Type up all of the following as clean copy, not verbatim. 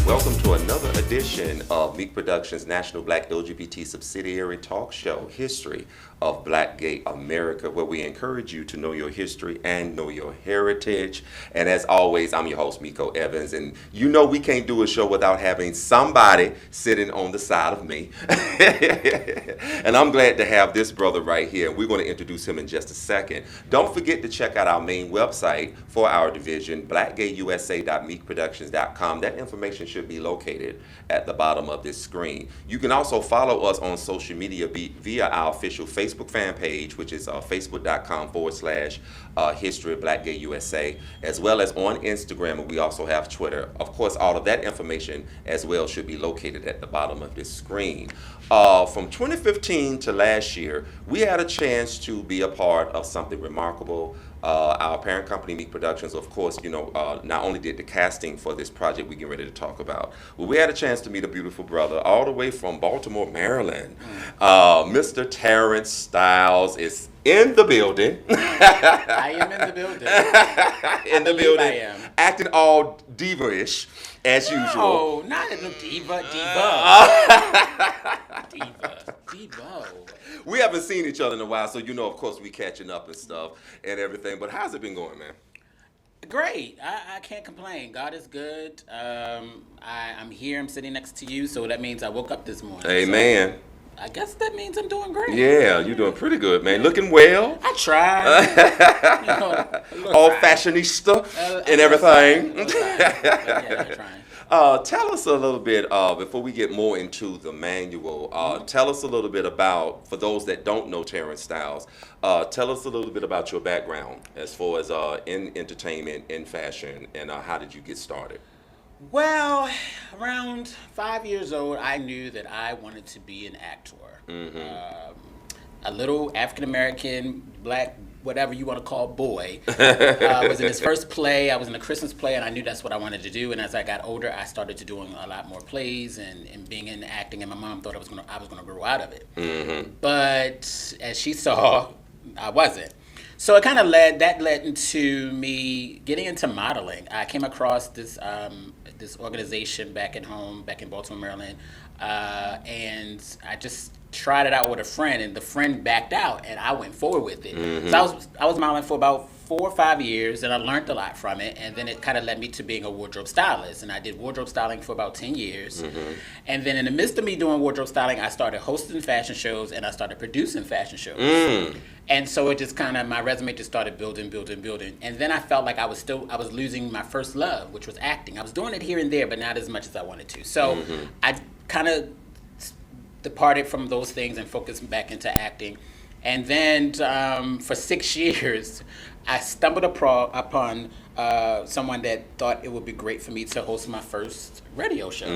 welcome to another edition of Meak Productions' National Black LGBT Subsidiary Talk Show, History of Black Gay America, where we encourage you to know your history and know your heritage. And as always, I'm your host, Miko Evans, and you know we can't do a show without having somebody sitting on the side of me. And I'm glad to have this brother right here. We're going to introduce him in just a second. Don't forget to check out our main website for our division, blackgayusa.meakproductions.com. That information should be located at the bottom of this screen. You can also follow us on social media via our official Facebook fan page, which is facebook.com/History of Black Gay USA, as well as on Instagram, and we also have Twitter. Of course, all of that information as well should be located at the bottom of this screen. From 2015 to last year, we had a chance to be a part of something remarkable. Our parent company, Meak Productions, of course, not only did the casting for this project we're getting ready to talk about, but we had a chance to meet a beautiful brother all the way from Baltimore, Maryland. Mr. Teronce Styyles is in the building. I am in the building. In the building. I am. Acting all diva-ish, as usual. No, not in the diva. Diva. We haven't seen each other in a while, so of course, we catching up and stuff and everything. But how's it been going, man? Great. I can't complain. God is good. I'm here. I'm sitting next to you, so that means I woke up this morning. Amen. So I guess that means I'm doing great. Yeah, you're doing pretty good, man. Looking well. I tried. All fashionista and everything. Yeah, I'm trying. Tell us a little bit, before we get more into the manual, tell us a little bit about, for those that don't know Teronce Styyles, tell us a little bit about your background as far as in entertainment, in fashion, and how did you get started? Well, around 5 years old, I knew that I wanted to be an actor. A little African-American, black, whatever you want to call boy, was in his first play. I was in a Christmas play, and I knew that's what I wanted to do. And as I got older, I started to doing a lot more plays and being in acting. And my mom thought I was gonna grow out of it. But as she saw, I wasn't. So it kind of led into me getting into modeling. I came across this organization back in Baltimore, Maryland, and I just tried it out with a friend, and the friend backed out, and I went forward with it. So I was modeling for about 4 or 5 years, and I learned a lot from it, and then it kind of led me to being a wardrobe stylist, and I did wardrobe styling for about 10 years. And then in the midst of me doing wardrobe styling, I started hosting fashion shows, and I started producing fashion shows. And so it just kind of, my resume just started building. And then I felt like I was losing my first love, which was acting. I was doing it here and there, but not as much as I wanted to. So I kind of departed from those things and focused back into acting. And then for 6 years, I stumbled upon someone that thought it would be great for me to host my first radio show.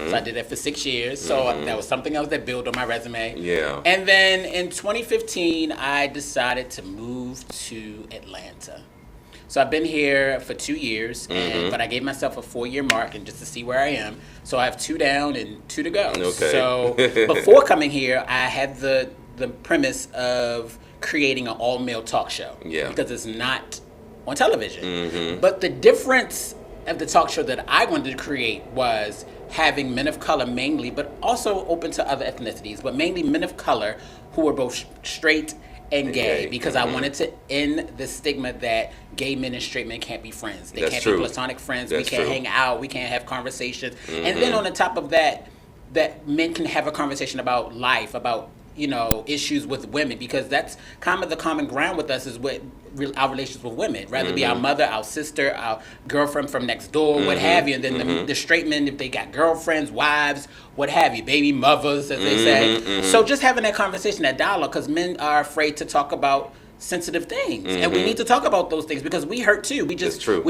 So I did that for 6 years. So that was something else that built on my resume. Yeah. And then in 2015, I decided to move to Atlanta. So I've been here for 2 years, but I gave myself a 4-year mark and just to see where I am. So I have 2 down and 2 to go. Okay. So before coming here, I had the premise of creating an all-male talk show. Yeah. Because it's not on television. But the difference of the talk show that I wanted to create was having men of color mainly, but also open to other ethnicities, but mainly men of color who were both straight and gay, because I wanted to end the stigma that gay men and straight men can't be friends. They can't be platonic friends. We can't hang out. We can't have conversations. And then on the top of that, that men can have a conversation about life, about issues with women, because that's kind of the common ground with us is what our relations with women, rather be our mother, our sister, our girlfriend from next door, what have you. And then the straight men, if they got girlfriends, wives, what have you, baby mothers, as they say. So just having that conversation, that dialogue, because men are afraid to talk about sensitive things, and we need to talk about those things because we hurt too. We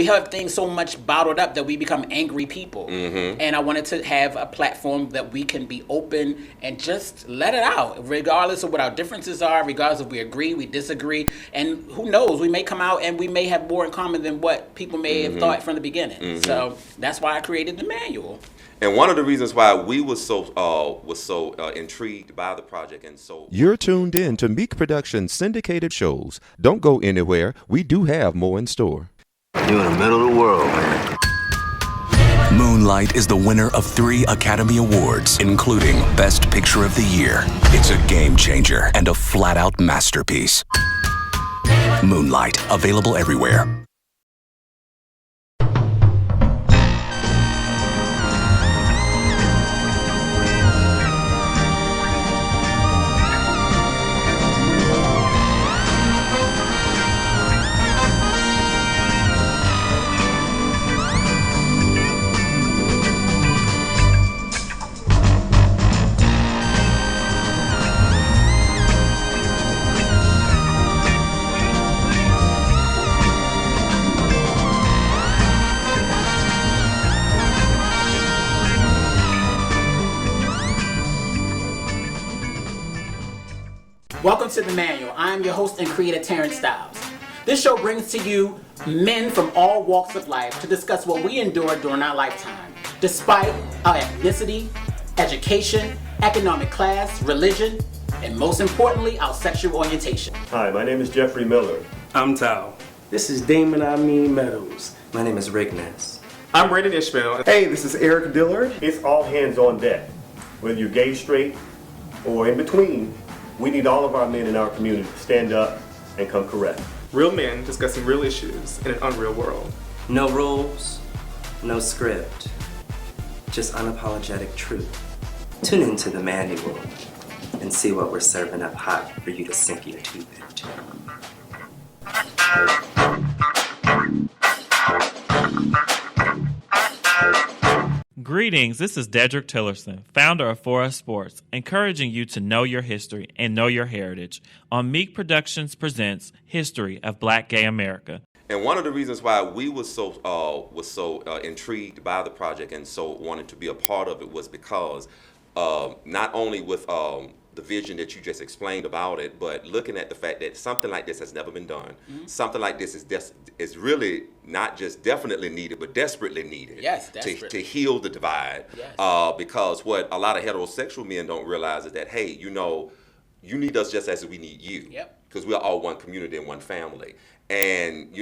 have things so much bottled up that we become angry people. And I wanted to have a platform that we can be open and just let it out, regardless of what our differences are, regardless if we agree, we disagree, and who knows, we may come out and we may have more in common than what people may have thought from the beginning. So that's why I created the manual. And one of the reasons why we was so intrigued by the project and so... You're tuned in to Meak Productions syndicated shows. Don't go anywhere. We do have more in store. You're in the middle of the world, man. Moonlight is the winner of 3 Academy Awards, including Best Picture of the Year. It's a game changer and a flat-out masterpiece. Moonlight, available everywhere. Welcome to The Manual. I'm your host and creator, Teronce Styyles. This show brings to you men from all walks of life to discuss what we endured during our lifetime, despite our ethnicity, education, economic class, religion, and most importantly, our sexual orientation. Hi, my name is Jeffrey Miller. I'm Tao. This is Damon Meadows. My name is Rick Ness. I'm Brandon Ishmael. Hey, this is Eric Dillard. It's all hands on deck. Whether you're gay, straight, or in between, we need all of our men in our community to stand up and come correct. Real men discussing real issues in an unreal world. No rules, no script, just unapologetic truth. Tune into The Manual and see what we're serving up hot for you to sink your teeth into. Greetings, this is Dedrick Tillerson, founder of For Us Sports, encouraging you to know your history and know your heritage on Meak Productions presents History of Black Gay America. And one of the reasons why we was so intrigued by the project and so wanted to be a part of it was because not only with the vision that you just explained about it, but looking at the fact that something like this has never been done. Mm-hmm. Something like this is really not just definitely needed, but desperately needed. Yes, desperately. To heal the divide. Yes. Because what a lot of heterosexual men don't realize is that, hey, you need us just as we need you. Yep. Because we're all one community and one family. And,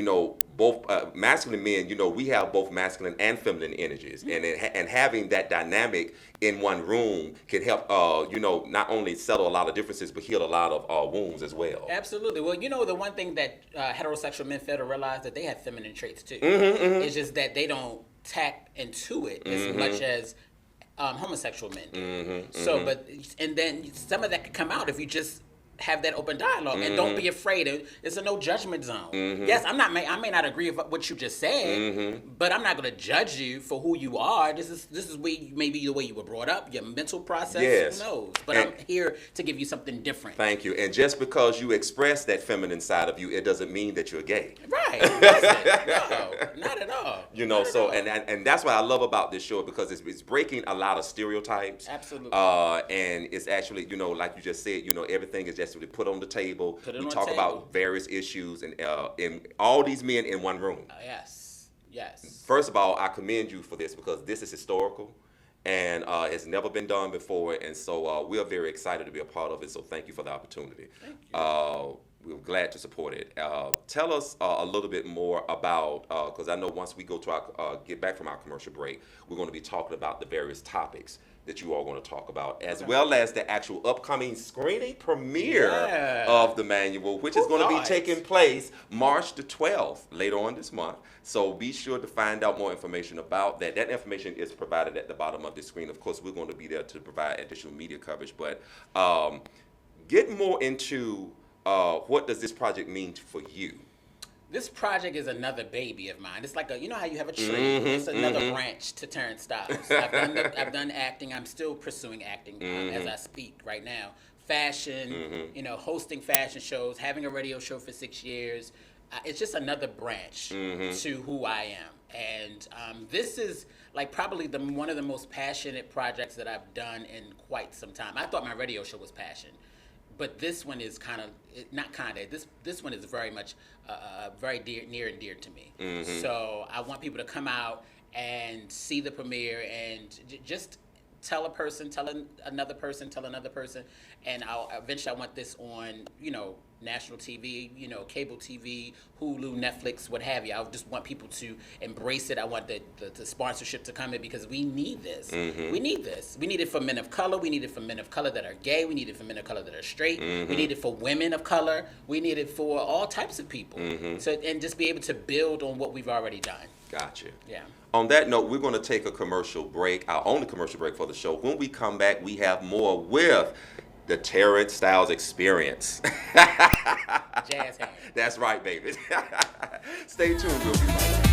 both masculine men, we have both masculine and feminine energies. Mm-hmm. And having that dynamic in one room can help, not only settle a lot of differences, but heal a lot of wounds as well. Absolutely. Well, the one thing that heterosexual men fail to realize that they have feminine traits too. Mm-hmm, mm-hmm. It's just that they don't tap into it as much as homosexual men do. Mm-hmm, so, and then some of that could come out if you just have that open dialogue and don't be afraid. It's a no judgment zone. Mm-hmm. Yes, I may not agree with what you just said, but I'm not going to judge you for who you are. This is maybe the way you were brought up, your mental process. Yes. Who knows? But I'm here to give you something different. Thank you. And just because you express that feminine side of you, it doesn't mean that you're gay. Right. No, not at all. And that's what I love about this show, because it's breaking a lot of stereotypes. Absolutely. And it's actually, like you just said, everything is just put on the table. We talk about various issues and all these men in one room. Yes. First of all, I commend you for this, because this is historical and it's never been done before. And so we are very excited to be a part of it. So thank you for the opportunity. Thank you. We're glad to support it. Tell us a little bit more about, because I know once we go to get back from our commercial break, we're going to be talking about the various topics that you are going to talk about, as well as the actual upcoming screening premiere of The Manual, which is going to be taking place March the 12th, later on this month. So be sure to find out more information about that. That information is provided at the bottom of the screen. Of course, we're going to be there to provide additional media coverage, but get more into what does this project mean for you? This project is another baby of mine. It's like how you have a tree. It's another branch to Teronce Styyles. I've done acting. I'm still pursuing acting as I speak right now. Fashion, hosting fashion shows, having a radio show for 6 years. It's just another branch to who I am. And this is like probably one of the most passionate projects that I've done in quite some time. I thought my radio show was passion. But this one is this one is very much very near and dear to me. Mm-hmm. So I want people to come out and see the premiere and just tell another person, and eventually I want this on, national TV, you know, cable TV, Hulu, Netflix, what have you. I just want people to embrace it. I want the sponsorship to come in because we need this. We need this. We need it for men of color. We need it for men of color that are gay. We need it for men of color that are straight. We need it for women of color. We need it for all types of people. So, and just be able to build on what we've already done. Gotcha. Yeah. On that note, we're going to take a commercial break, our only commercial break for the show. When we come back, we have more with the Teronce Styyles Experience. Jazz hands. That's right, baby. Stay tuned. We'll be right back.